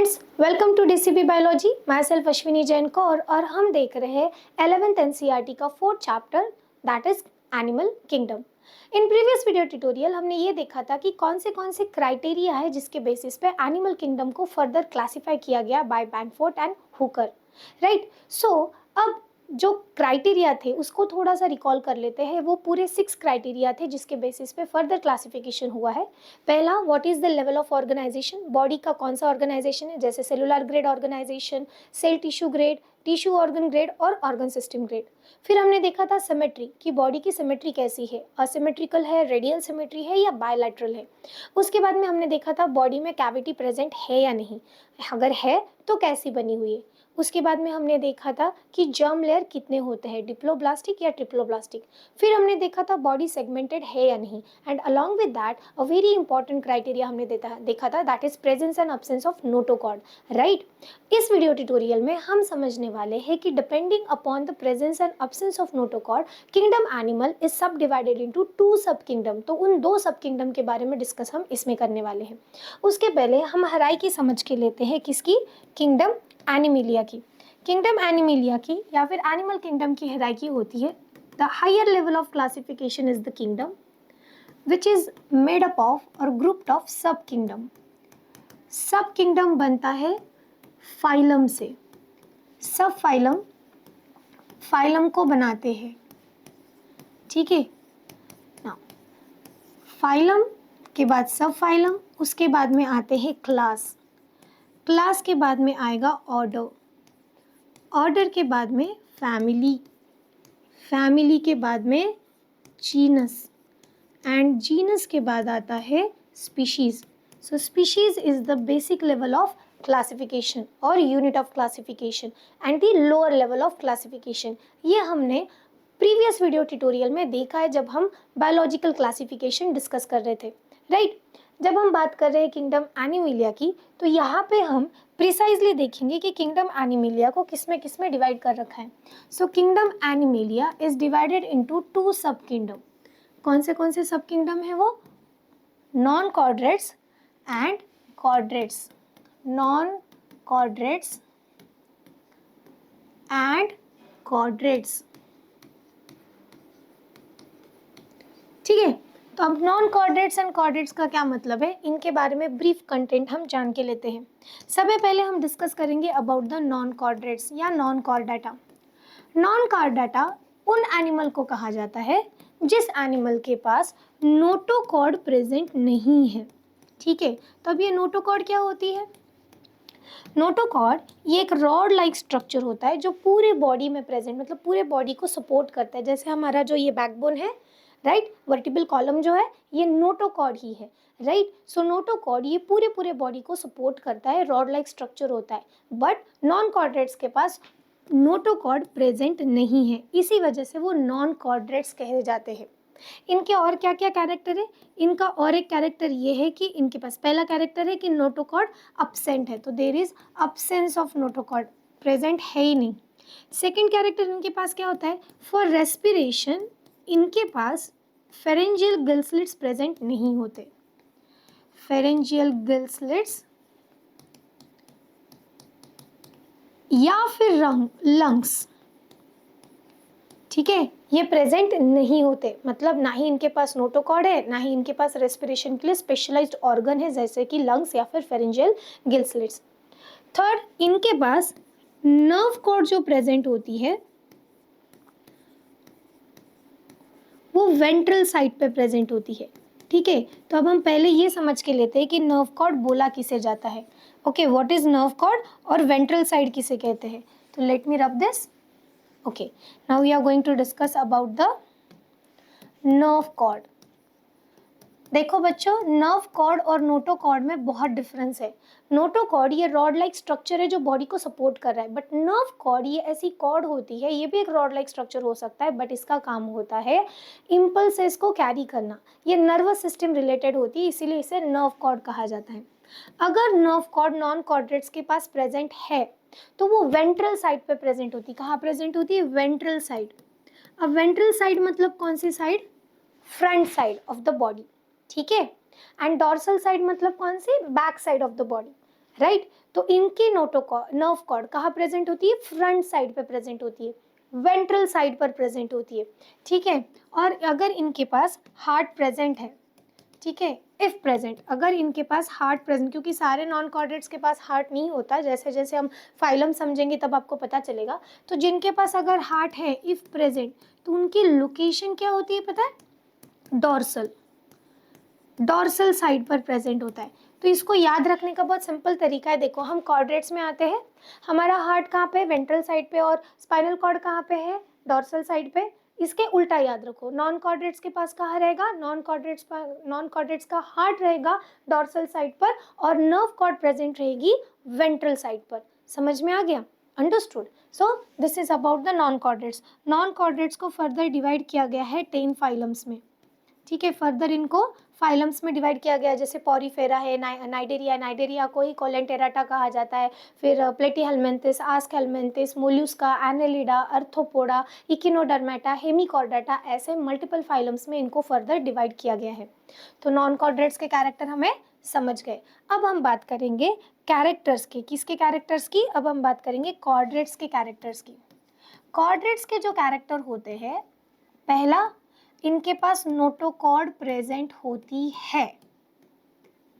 Friends, welcome to DCB biology. Myself Ashwini Jain Kaur और हम देख रहे हैं 11th एनसीईआरटी का 4th chapter that is animal kingdom. In previous video tutorial हमने ये देखा था कि कौन से क्राइटेरिया है जिसके बेसिस पे एनिमल किंगडम को फर्दर क्लासिफाई किया गया बाय बैंकफोर्ड एंड हुकर, राइट। सो अब जो क्राइटेरिया थे उसको थोड़ा सा रिकॉल कर लेते हैं। वो पूरे 6 क्राइटेरिया थे जिसके बेसिस पे फर्दर क्लासिफिकेशन हुआ है। पहला, what is the level of organisation, body का कौन सा ऑर्गेनाइजेशन है, जैसे cellular grade organisation, cell tissue grade, tissue organ grade और ऑर्गन सिस्टम ग्रेड। फिर हमने देखा था सिमेट्री, कि बॉडी की सिमेट्री कैसी है, असिमेट्रिकल है, रेडियल सिमेट्री है या बायलैटरल है। उसके बाद में हमने देखा था बॉडी में कैविटी प्रेजेंट है या नहीं, अगर है तो कैसी बनी हुई है। उसके बाद में हमने देखा था कि जर्म लेयर कितने होते हैं, डिप्लोब्लास्टिक या ट्रिप्लोब्लास्टिक। फिर हमने देखा था बॉडी सेगमेंटेड है या नहीं, and along with that a very important criteria हमने देखा था that is presence and absence of notochord, right. इस वीडियो ट्यूटोरियल में हम समझने वाले हैं कि depending upon the presence and absence of notochord, kingdom animal is सब डिवाइडेड इनटू 2 सब किंगडम। तो उन 2 सब किंगडम के बारे में डिस्कस हम इसमें करने वाले हैं। उसके पहले हम हायरार्की समझ के लेते हैं, किसकी, किंगडम एनिमिलिया की। किंगडम एनिमिलिया की या फिर एनिमल किंगडम की हायरार्की होती है, the higher level of classification is the kingdom which is made up of और grouped of sub kingdom. Sub kingdom बनता है फाइलम से, सब फाइलम फाइलम को बनाते हैं, ठीक है ना। फाइलम के बाद सब फाइलम, उसके बाद में आते हैं क्लास, क्लास के बाद में आएगा ऑर्डर, ऑर्डर के बाद में फैमिली, फैमिली के बाद में जीनस, एंड जीनस के बाद आता है species. So species is the basic level of classification और unit of classification and the lower level of classification. ये हमने प्रीवियस वीडियो ट्यूटोरियल में देखा है जब हम बायोलॉजिकल क्लासिफिकेशन डिस्कस कर रहे थे, राइट। जब हम बात कर रहे हैं किंगडम एनिमिलिया की, तो यहाँ पे हम प्रिसाइजली देखेंगे कि किंगडम एनिमिलिया को किस में डिवाइड कर रखा है। सो kingdom Animalia is divided into 2 सब किंगडम। कौन से सब किंगडम है वो, non chordates and chordates, non chordates and chordates, ठीक है। तो अब नॉन कॉर्डेट्स एंड कॉर्डेट्स का क्या मतलब है, इनके बारे में ब्रीफ कंटेंट हम जान के लेते हैं। सबसे पहले हम डिस्कस करेंगे अबाउट द नॉन कॉर्डेट्स या नॉन कॉर्डेटा। नॉन कॉर्डेटा उन एनिमल को कहा जाता है जिस एनिमल के पास नोटोकॉर्ड प्रेजेंट नहीं है, ठीक है। तो अब ये नोटोकॉर्ड क्या होती है, नोटोकॉर्ड ये एक रॉड लाइक स्ट्रक्चर होता है जो पूरे बॉडी में प्रेजेंट, मतलब पूरे बॉडी को सपोर्ट करता है। जैसे हमारा जो ये बैकबोन है, राइट, वर्टिबल कॉलम जो है ये नोटोकॉर्ड ही है, राइट। सो नोटोकॉर्ड ये पूरे बॉडी को सपोर्ट करता है, रॉड लाइक स्ट्रक्चर होता है। बट नॉन कॉर्डेट्स के पास नोटोकॉर्ड प्रेजेंट नहीं है, इसी वजह से वो नॉन कॉर्डेट्स कहे जाते हैं। इनके और क्या क्या कैरेक्टर है, इनका और एक कैरेक्टर ये है कि इनके पास पहला कैरेक्टर है कि नोटोकॉर्ड अब्सेंट है, तो there is absence of notochord, present है ही नहीं। सेकेंड कैरेक्टर इनके पास क्या होता है, फॉर रेस्पिरेशन इनके पास फेरेंजियल गिल स्लिट्स प्रेजेंट नहीं होते, फेरेंजियल गिल स्लिट्स या फिर लंग्स, ठीक है, ये प्रेजेंट नहीं होते। मतलब ना ही इनके पास नोटोकॉर्ड है, ना ही इनके पास रेस्पिरेशन के लिए स्पेशलाइज्ड ऑर्गन है जैसे कि लंग्स या फिर फेरेंजियल गिल स्लिट्स। थर्ड, इनके पास नर्व कॉर्ड जो प्रेजेंट होती है वो वेंट्रल साइड पे प्रेजेंट होती है, ठीक है। तो अब हम पहले ये समझ के लेते हैं कि नर्व कॉर्ड बोला किसे जाता है। Okay, what is nerve cord और वेंट्रल साइड किसे कहते हैं। तो let me rub this. Okay, now we are going to discuss about the nerve cord. देखो बच्चों, नर्व कॉर्ड और नोटोकॉर्ड में बहुत डिफरेंस है। नोटोकॉर्ड ये रॉड लाइक स्ट्रक्चर है जो बॉडी को सपोर्ट कर रहा है, बट नर्व कॉर्ड ये ऐसी कॉर्ड होती है, ये भी एक रॉड लाइक स्ट्रक्चर हो सकता है, बट इसका काम होता है इम्पल्सेस को कैरी करना। ये नर्वस सिस्टम रिलेटेड होती है, इसीलिए इसे नर्व कॉर्ड कहा जाता है। अगर नर्व कॉर्ड नॉन कॉर्डेट्स के पास प्रेजेंट है तो वो वेंट्रल साइड पे प्रेजेंट होती है। कहाँ प्रेजेंट होती है, वेंट्रल साइड। अब वेंट्रल साइड मतलब कौन सी side, front side of the body, ठीक है। एंड डॉर्सल साइड मतलब कौन सी, back side of the body. Right. तो इनकी नर्व कॉर्ड कहाँ प्रेजेंट होती है? फ्रंट साइड पे प्रेजेंट होती है, वेंट्रल साइड पर प्रेजेंट होती है, ठीक है। और अगर इनके पास हार्ट प्रेजेंट है, ठीक है, इफ प्रेजेंट, अगर इनके पास हार्ट प्रेजेंट, क्योंकि सारे नॉन कॉर्डेट्स के पास हार्ट नहीं होता, जैसे जैसे हम फाइलम समझेंगे तब आपको पता चलेगा। तो जिनके पास अगर हार्ट है इफ प्रेजेंट, तो उनकी लोकेशन क्या होती है पता है? डॉर्सल, डॉर्सल साइड पर प्रेजेंट होता है। तो इसको याद रखने का बहुत सिंपल तरीका है। देखो हम कॉर्डेट्स में आते हैं, हमारा हार्ट कहाँ पे? वेंट्रल साइड पे, और स्पाइनल कॉर्ड कहाँ पे है? डॉर्सल साइड पे। इसके उल्टा याद रखो, नॉन कॉर्डेट्स के पास कहाँ रहेगा? नॉन कॉर्डेट्स का हार्ट रहेगा डॉर्सल साइड पर, और नर्व कॉर्ड प्रेजेंट रहेगी वेंट्रल साइड पर। समझ में आ गया? Understood. So this is about the non chordates. Non chordates को फर्दर डिवाइड किया गया है 10 फाइलम्स में, ठीक है। फर्दर इनको फाइलम्स में डिवाइड किया गया है, जैसे पॉरीफेरा है, नाइडेरिया, नाइडेरिया को ही कोलेंटेराटा कहा जाता है, फिर प्लेटीहेलमिन्थिस, आस्कहेलमिन्थिस, मोल्यूस्का, एनेलिडा, अर्थोपोडा, इकिनोडर्मेटा, हेमिकॉर्डाटा, ऐसे मल्टीपल फाइलम्स में इनको फर्दर डिवाइड किया गया है। तो नॉन कॉर्डेट्स के कैरेक्टर हमें समझ गए। अब हम बात करेंगे कैरेक्टर्स की। किसके कैरेक्टर्स की? अब हम बात करेंगे कॉर्डेट्स के कैरेक्टर्स की। कॉर्डेट्स के जो कैरेक्टर होते हैं, पहला, इनके पास नोटोकॉर्ड प्रेजेंट होती है,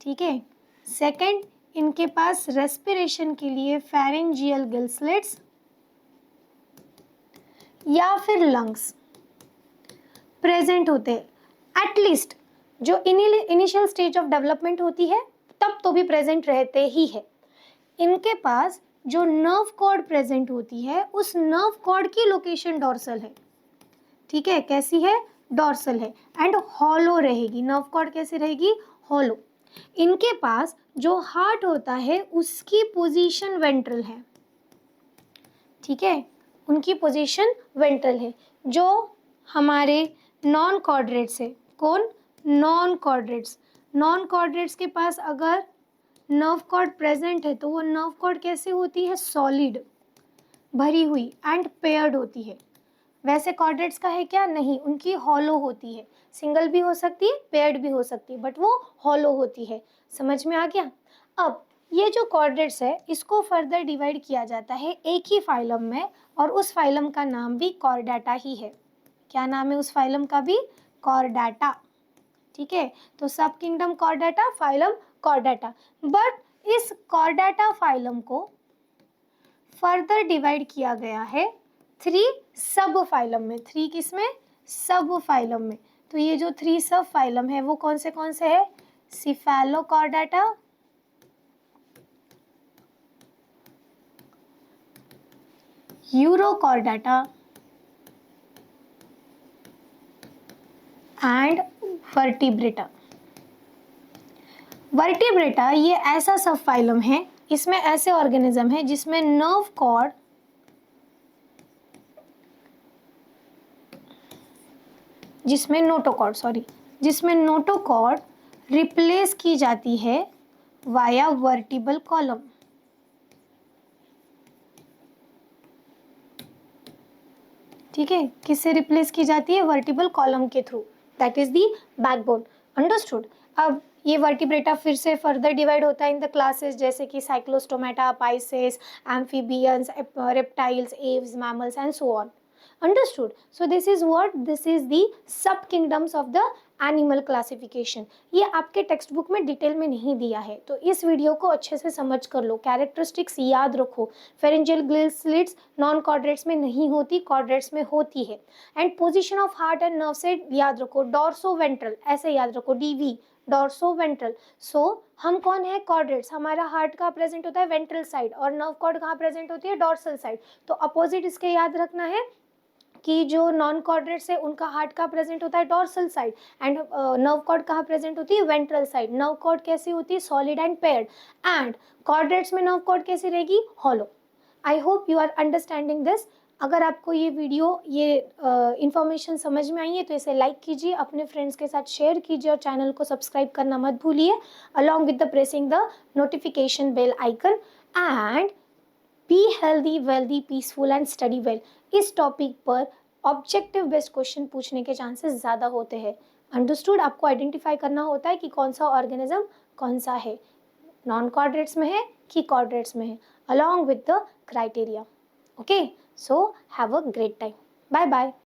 ठीक है। सेकंड, इनके पास रेस्पिरेशन के लिए फेरेंजियल गिल स्लिट्स या फिर लंग्स प्रेजेंट होते हैं। एटलीस्ट जो इनिशियल स्टेज ऑफ डेवलपमेंट होती है तब तो भी प्रेजेंट रहते ही है। इनके पास जो नर्व कॉर्ड प्रेजेंट होती है, उस नर्व कॉर्ड की लोकेशन डॉर्सल है, ठीक है। कैसी है? डॉर्सल है, एंड हॉलो रहेगी। नर्व कॉर्ड कैसे रहेगी? हॉलो। इनके पास जो हार्ट होता है उसकी पोजीशन वेंट्रल है, ठीक है, उनकी पोजीशन वेंट्रल है। जो हमारे नॉन कॉर्डेट्स है, कौन? Non chordates. नॉन कॉर्डेट्स के पास अगर नर्व कॉर्ड प्रेजेंट है तो वो नर्व कॉर्ड कैसे होती है? सॉलिड, भरी हुई एंड पेयर्ड होती है। वैसे कॉर्डेट्स का है क्या? नहीं, उनकी हॉलो होती है। सिंगल भी हो सकती है, पेयर्ड भी हो सकती है, बट वो हॉलो होती है। समझ में आ गया? अब ये जो कॉर्डेट्स है इसको फर्दर डिवाइड किया जाता है एक ही फाइलम में, और उस फाइलम का नाम भी कॉर्डेटा ही है। क्या नाम है उस फाइलम का भी? कॉर्डेटा, ठीक है। तो सब kingdom Chordata, phylum Chordata. But इस कॉर्डेटा फाइलम को फर्दर डिवाइड किया गया है 3 सब फाइलम में। 3 किसमें? सब फाइलम में। तो ये जो 3 सब फाइलम है वो कौन से है? Cephalochordata, urochordata and vertebrata. Vertebrata ये ऐसा सब फाइलम है, इसमें ऐसे ऑर्गेनिज्म है जिसमें नर्व कॉर्ड, जिसमें नोटोकॉर्ड रिप्लेस की जाती है वाया वर्टिबल कॉलम, ठीक है। किससे रिप्लेस की जाती है? वर्टिबल कॉलम के through, that is the backbone. Understood. अब ये वर्टिब्रेटा फिर से फर्दर डिवाइड होता है इन द क्लासेस, जैसे कि Cyclostomata, Pisces, amphibians, reptiles, Aves, mammals and so on. Understood. So this is what? This is the sub kingdoms of the animal classification. ये आपके टेक्स्ट बुक में detail में नहीं दिया है, तो इस वीडियो को अच्छे से समझ कर लो। कैरेक्टरिस्टिक्स याद रखो। फेरेंजियल ग्लिल स्लिट्स नॉन कॉर्डेट्स में नहीं होती, कॉर्डेट्स में होती है। And position of heart and nerve से याद रखो, डॉर्सो वेंट्रल, ऐसे याद रखो, डीवी, डॉर्सो वेंट्रल। सो हम कौन है? कॉर्डेट्स। हमारा हार्ट कहाँ प्रेजेंट होता है? Ventral side. और नर्व कॉर्ड कहाँ प्रेजेंट होती है? Dorsal side. तो अपोजिट इसके याद रखना है कि जो नॉन कॉर्डेट्स है उनका हार्ट कहाँ प्रेजेंट होता है? Dorsal side. And nerve cord कहाँ प्रेजेंट होती है? Ventral side. नर्व कॉर्ड कैसी होती है? Solid and paired. And chordates में नर्व कॉर्ड कैसी रहेगी? Hollow. I hope you are understanding this. अगर आपको ये वीडियो, ये इंफॉर्मेशन समझ में आई है तो इसे लाइक कीजिए, अपने फ्रेंड्स के साथ शेयर कीजिए, और चैनल को सब्सक्राइब करना मत भूलिए, along with the pressing the notification bell icon. And be healthy, wealthy, peaceful and study well. इस टॉपिक पर ऑब्जेक्टिव बेस्ड क्वेश्चन पूछने के चांसेस ज़्यादा होते हैं। अंडरस्टूड। आपको आइडेंटिफाई करना होता है कि कौन सा ऑर्गेनिज्म कौन सा है, नॉन कॉर्डेट्स में है की कोऑर्डिनेट्स में है along with the criteria. Okay, so have a great time. Bye bye.